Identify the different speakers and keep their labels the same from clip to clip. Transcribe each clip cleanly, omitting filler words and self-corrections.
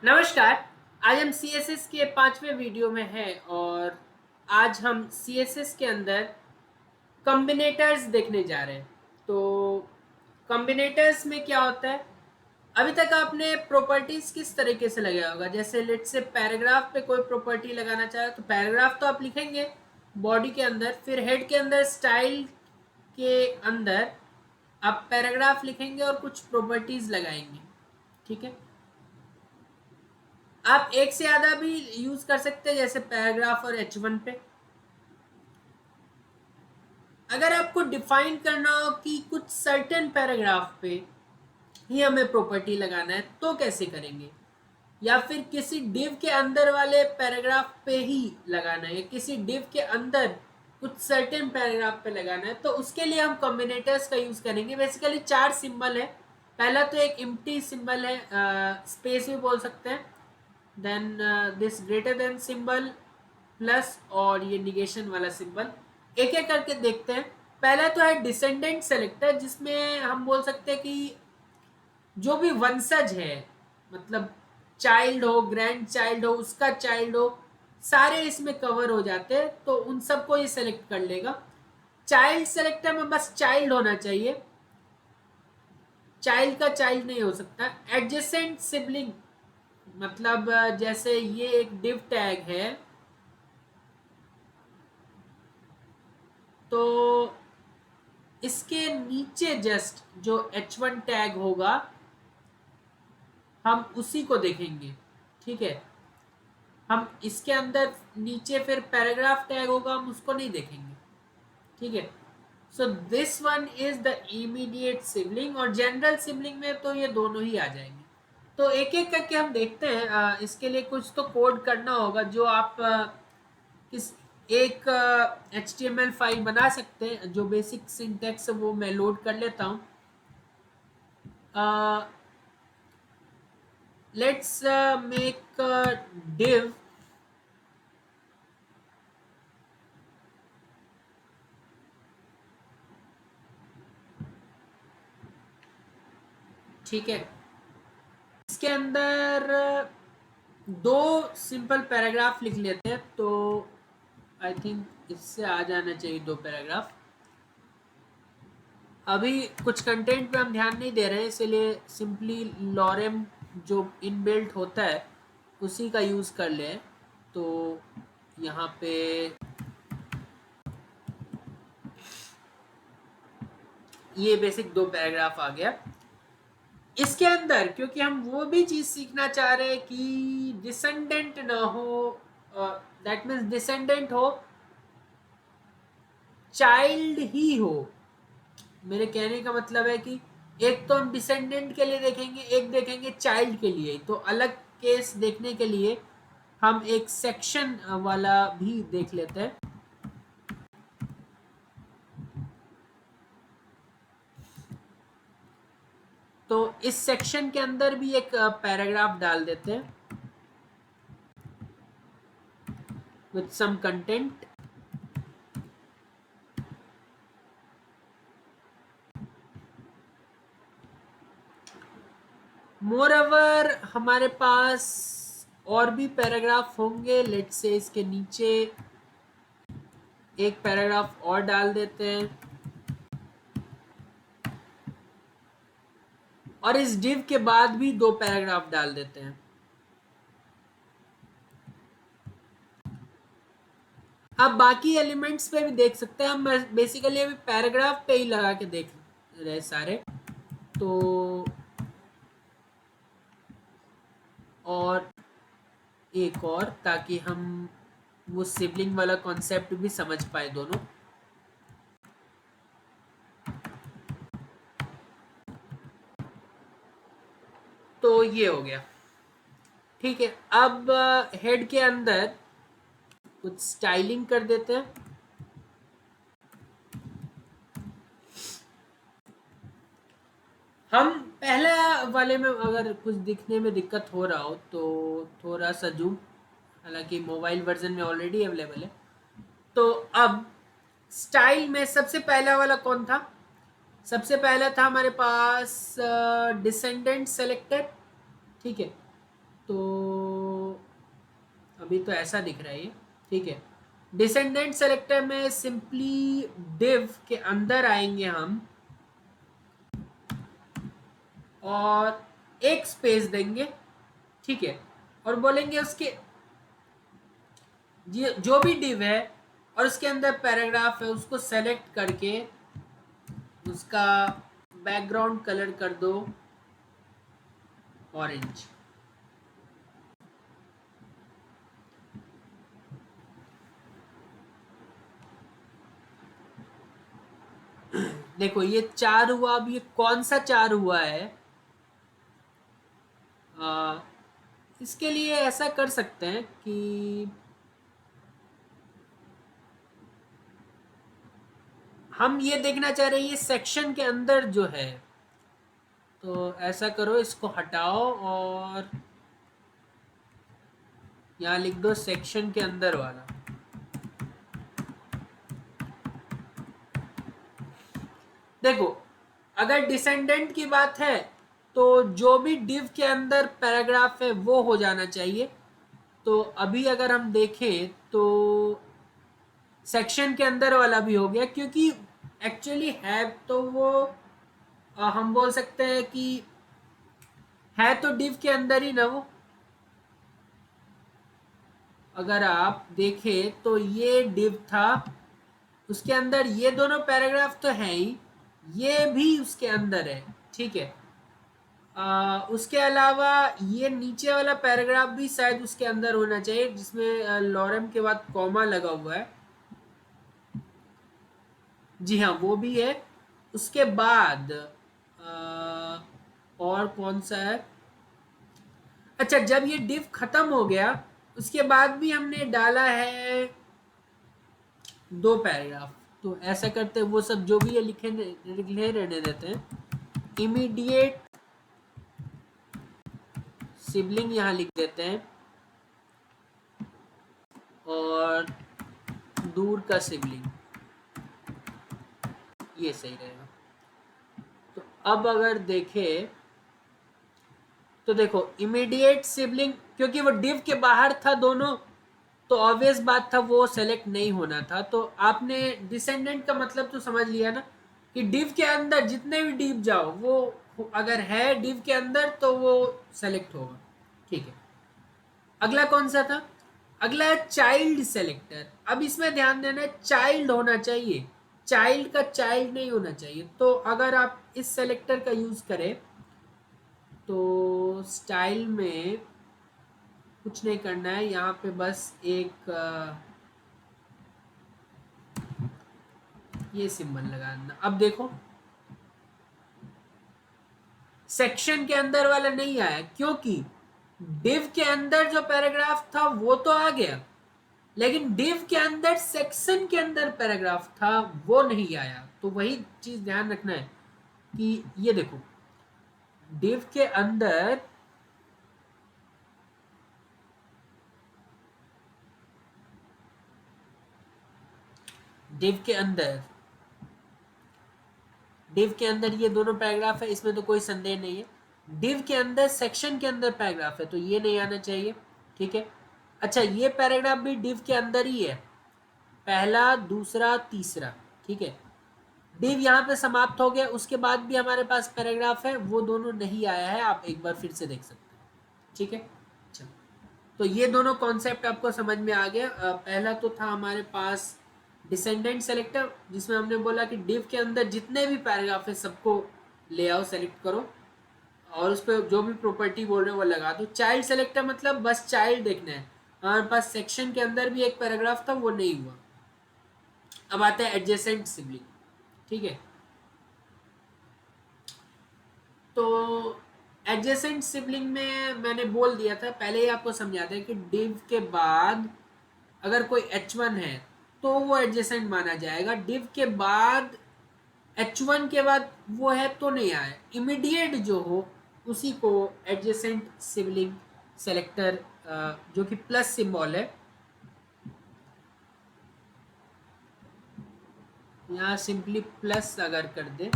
Speaker 1: नमस्कार। आज हम CSS के 5वें वीडियो में हैं और आज हम CSS के अंदर कॉम्बिनेटर्स देखने जा रहे हैं। तो कॉम्बिनेटर्स में क्या होता है? अभी तक आपने प्रॉपर्टीज किस तरीके से लगाया होगा? जैसे लेट्स से पैराग्राफ पे कोई प्रॉपर्टी लगाना चाहे तो पैराग्राफ तो आप लिखेंगे बॉडी के अंदर, फिर हेड के अंदर स्टाइल के अंदर आप पैराग्राफ लिखेंगे और कुछ प्रॉपर्टीज लगाएंगे। ठीक है, आप एक से ज्यादा भी यूज कर सकते हैं, जैसे पैराग्राफ और H1 पे। अगर आपको डिफाइन करना हो कि कुछ सर्टेन पैराग्राफ पे ही हमें प्रॉपर्टी लगाना है तो कैसे करेंगे, या फिर किसी डिव के अंदर वाले पैराग्राफ पे ही लगाना है, किसी डिव के अंदर कुछ सर्टेन पैराग्राफ पे लगाना है, तो उसके लिए हम कॉम्बिनेटर्स का यूज करेंगे। बेसिकली 4 सिंबल है। पहला तो एक इम्प्टी सिंबल है, स्पेस भी बोल सकते हैं, then this greater than symbol, plus और ये निगेशन वाला सिंबल। एक एक करके देखते हैं। पहला तो है डिसेंडेंट सेलेक्टर, जिसमें हम बोल सकते हैं कि जो भी वंशज है, मतलब चाइल्ड हो, ग्रैंड चाइल्ड हो, उसका चाइल्ड हो, सारे इसमें कवर हो जाते हैं, तो उन सबको ये सेलेक्ट कर लेगा। चाइल्ड सेलेक्टर में बस चाइल्ड होना चाहिए, चाइल्ड का चाइल्ड नहीं हो सकता। एडजेसेंट सिबलिंग, मतलब जैसे ये एक डिव टैग है, तो इसके नीचे जस्ट जो H1 टैग होगा हम उसी को देखेंगे। ठीक है, हम इसके अंदर नीचे फिर पैराग्राफ टैग होगा, हम उसको नहीं देखेंगे। ठीक है, so this one is the immediate sibling, और जनरल सिबलिंग में तो ये दोनों ही आ जाएंगे। तो एक एक करके हम देखते हैं। इसके लिए कुछ तो कोड करना होगा, जो आप किस एक HTML फाइल बना सकते हैं। जो बेसिक सिंटैक्स है वो मैं लोड कर लेता हूँ। लेट्स मेक div, ठीक है। इसके अंदर दो सिंपल पैराग्राफ लिख लेते हैं, तो आई थिंक इससे आ जाना चाहिए 2 पैराग्राफ। अभी कुछ कंटेंट पे हम ध्यान नहीं दे रहे हैं, इसलिए सिंपली लॉरेम जो इनबिल्ट होता है उसी का यूज़ कर ले। तो यहाँ पे ये बेसिक 2 पैराग्राफ आ गया। इसके अंदर क्योंकि हम वो भी चीज सीखना चाह रहे हैं कि डिसेंडेंट ना हो, दैट मीन्स डिसेंडेंट हो, चाइल्ड ही हो। मेरे कहने का मतलब है कि एक तो हम डिसेंडेंट के लिए देखेंगे, एक देखेंगे चाइल्ड के लिए। तो अलग केस देखने के लिए हम एक सेक्शन वाला भी देख लेते हैं। तो इस सेक्शन के अंदर भी एक पैराग्राफ डाल देते हैं विथ सम कंटेंट। मोरओवर हमारे पास और भी पैराग्राफ होंगे। लेट्स से इसके नीचे एक पैराग्राफ और डाल देते हैं, और इस डिव के बाद भी 2 पैराग्राफ डाल देते हैं। आप बाकी एलिमेंट्स पे भी देख सकते हैं। हम बेसिकली अभी पैराग्राफ पे ही लगा के देख रहे सारे। तो और एक और, ताकि हम वो सिबलिंग वाला कॉन्सेप्ट भी समझ पाए दोनों। तो ये हो गया। ठीक है, अब हेड के अंदर कुछ स्टाइलिंग कर देते हैं। हम पहला वाले में अगर कुछ दिखने में दिक्कत हो रहा हो तो थोड़ा सा जूम, हालांकि मोबाइल वर्जन में ऑलरेडी अवेलेबल है। तो अब स्टाइल में सबसे पहला वाला कौन था? सबसे पहला था हमारे पास डिसेंडेंट सेलेक्टर। ठीक है, तो अभी तो ऐसा दिख रहा है ये, ठीक है। डिसेंडेंट सेलेक्टर में सिंपली div के अंदर आएंगे हम और एक स्पेस देंगे, ठीक है, और बोलेंगे उसके जो भी div है और उसके अंदर पैराग्राफ है उसको सेलेक्ट करके उसका बैकग्राउंड कलर कर दो ऑरेंज। देखो ये 4 हुआ। अब ये कौन सा 4 हुआ है? आ, इसके लिए ऐसा कर सकते हैं कि हम ये देखना चाह रहे हैं ये सेक्शन के अंदर जो है, तो ऐसा करो इसको हटाओ और यहाँ लिख दो सेक्शन के अंदर वाला। देखो अगर डिसेंडेंट की बात है तो जो भी div के अंदर पैराग्राफ है वो हो जाना चाहिए। तो अभी अगर हम देखें तो सेक्शन के अंदर वाला भी हो गया, क्योंकि एक्चुअली है तो वो हम बोल सकते हैं कि है तो div के अंदर ही ना वो। अगर आप देखें तो ये div था, उसके अंदर ये दोनों पैराग्राफ तो है ही, ये भी उसके अंदर है, ठीक है। उसके अलावा ये नीचे वाला पैराग्राफ भी शायद उसके अंदर होना चाहिए जिसमें लॉरेम के बाद कॉमा लगा हुआ है। जी हाँ वो भी है। उसके बाद और कौन सा है? अच्छा जब ये div खत्म हो गया उसके बाद भी हमने डाला है 2 पैराग्राफ। तो ऐसा करते हैं वो सब जो भी है लिखे रहने देते हैं। इमीडिएट सिबलिंग यहाँ लिख देते हैं और दूर का सिबलिंग, ये सही रहेगा। तो अब अगर देखें तो देखो इमीडिएट सिबलिंग क्योंकि वो div के बाहर था दोनों, तो ऑब्वियस बात था वो सेलेक्ट नहीं होना था। तो आपने डिसेंडेंट का मतलब तो समझ लिया ना कि div के अंदर जितने भी div जाओ वो अगर है div के अंदर तो वो सेलेक्ट होगा, ठीक है। अगला कौन सा था? अगला है चाइल्ड सेलेक्टर। अब इसमें ध्यान देना चाइल्ड होना चाहिए, चाइल्ड का चाइल्ड नहीं होना चाहिए। तो अगर आप इस सेलेक्टर का यूज करें तो स्टाइल में कुछ नहीं करना है, यहाँ पे बस एक ये सिंबल लगाना। अब देखो सेक्शन के अंदर वाला नहीं आया क्योंकि div के अंदर जो पैराग्राफ था वो तो आ गया, लेकिन div के अंदर सेक्शन के अंदर पैराग्राफ था वो नहीं आया। तो वही चीज ध्यान रखना है कि ये देखो div के अंदर div के अंदर div के अंदर ये दोनों पैराग्राफ है, इसमें तो कोई संदेह नहीं है। div के अंदर सेक्शन के अंदर पैराग्राफ है तो ये नहीं आना चाहिए, ठीक है। अच्छा ये पैराग्राफ भी div के अंदर ही है, पहला दूसरा तीसरा, ठीक है। div यहाँ पे समाप्त हो गया, उसके बाद भी हमारे पास पैराग्राफ है वो दोनों नहीं आया है, आप एक बार फिर से देख सकते हैं, ठीक है। चलो तो ये दोनों कॉन्सेप्ट आपको समझ में आ गया। पहला तो था हमारे पास डिसेंडेंट सेलेक्टर जिसमें हमने बोला कि div के अंदर जितने भी पैराग्राफ है सबको ले आओ, सेलेक्ट करो और उस पर जो भी प्रॉपर्टी बोल रहे हो वो लगा दो। चाइल्ड सेलेक्टर मतलब बस चाइल्ड देखना है। हमारे पास सेक्शन के अंदर भी एक पैराग्राफ था वो नहीं हुआ। अब आता है एडजेसेंट सिबलिंग, ठीक है। तो एडजेसेंट सिबलिंग में मैंने बोल दिया था पहले ही, आपको समझा दें कि div के बाद अगर कोई h1 है तो वो एडजेसेंट माना जाएगा। div के बाद h1 के बाद वो है तो नहीं आया, इमीडिएट जो हो उसी को एडजेसेंट सिबलिंग सेलेक्टर जो कि प्लस सिंबल है, यहाँ सिंपली प्लस अगर कर दे,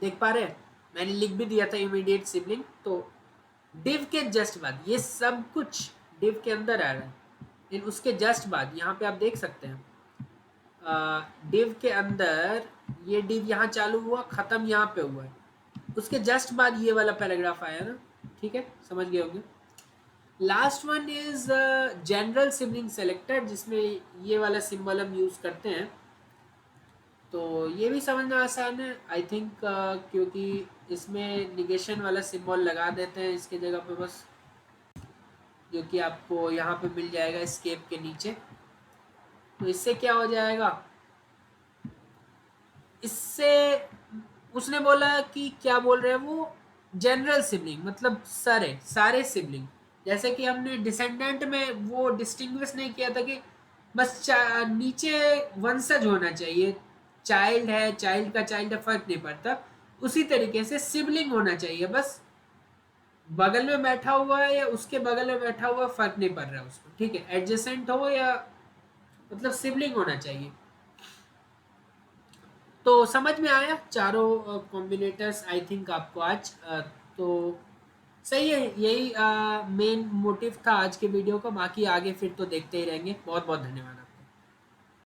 Speaker 1: देख पा रहे हैं मैंने लिख भी दिया था इमीडिएट सिबलिंग। तो डिव के जस्ट बाद ये सब कुछ डिव के अंदर आ रहा है, लेकिन उसके जस्ट बाद यहाँ पे आप देख सकते हैं डिव के अंदर ये डिव यहाँ चालू हुआ, खत्म यहाँ पे हुआ है, उसके जस्ट बाद ये वाला पैराग्राफ आया ना। ठीक है, समझ गए होंगे। Last one is general sibling selector, जिसमें ये वाला सिंबल हम यूज करते हैं। तो ये भी समझना आसान है आई थिंक, क्योंकि इसमें निगेशन वाला सिंबल लगा देते हैं इसके जगह पे बस, जो कि आपको यहाँ पे मिल जाएगा एस्केप के नीचे। तो इससे क्या हो जाएगा, इससे उसने बोला कि क्या बोल रहे हैं वो, जनरल सिबलिंग मतलब सारे सिबलिंग। जैसे कि हमने डिसेंडेंट में वो डिस्टिंग्विश नहीं किया था कि बस नीचे वंशज होना चाहिए, चाइल्ड है चाइल्ड का चाइल्ड है फर्क नहीं पड़ता, उसी तरीके से सिबलिंग होना चाहिए, बस बगल में बैठा हुआ है या उसके बगल में बैठा हुआ फर्क नहीं पड़ रहा है उसको, ठीक है, एडजेसेंट हो या मतलब सिबलिंग होना चाहिए। तो समझ में आया चारों कॉम्बिनेटर्स आई थिंक आपको आज। तो सही है, यही मेन मोटिव था आज के वीडियो का, बाकी आगे फिर तो देखते ही रहेंगे। बहुत बहुत धन्यवाद।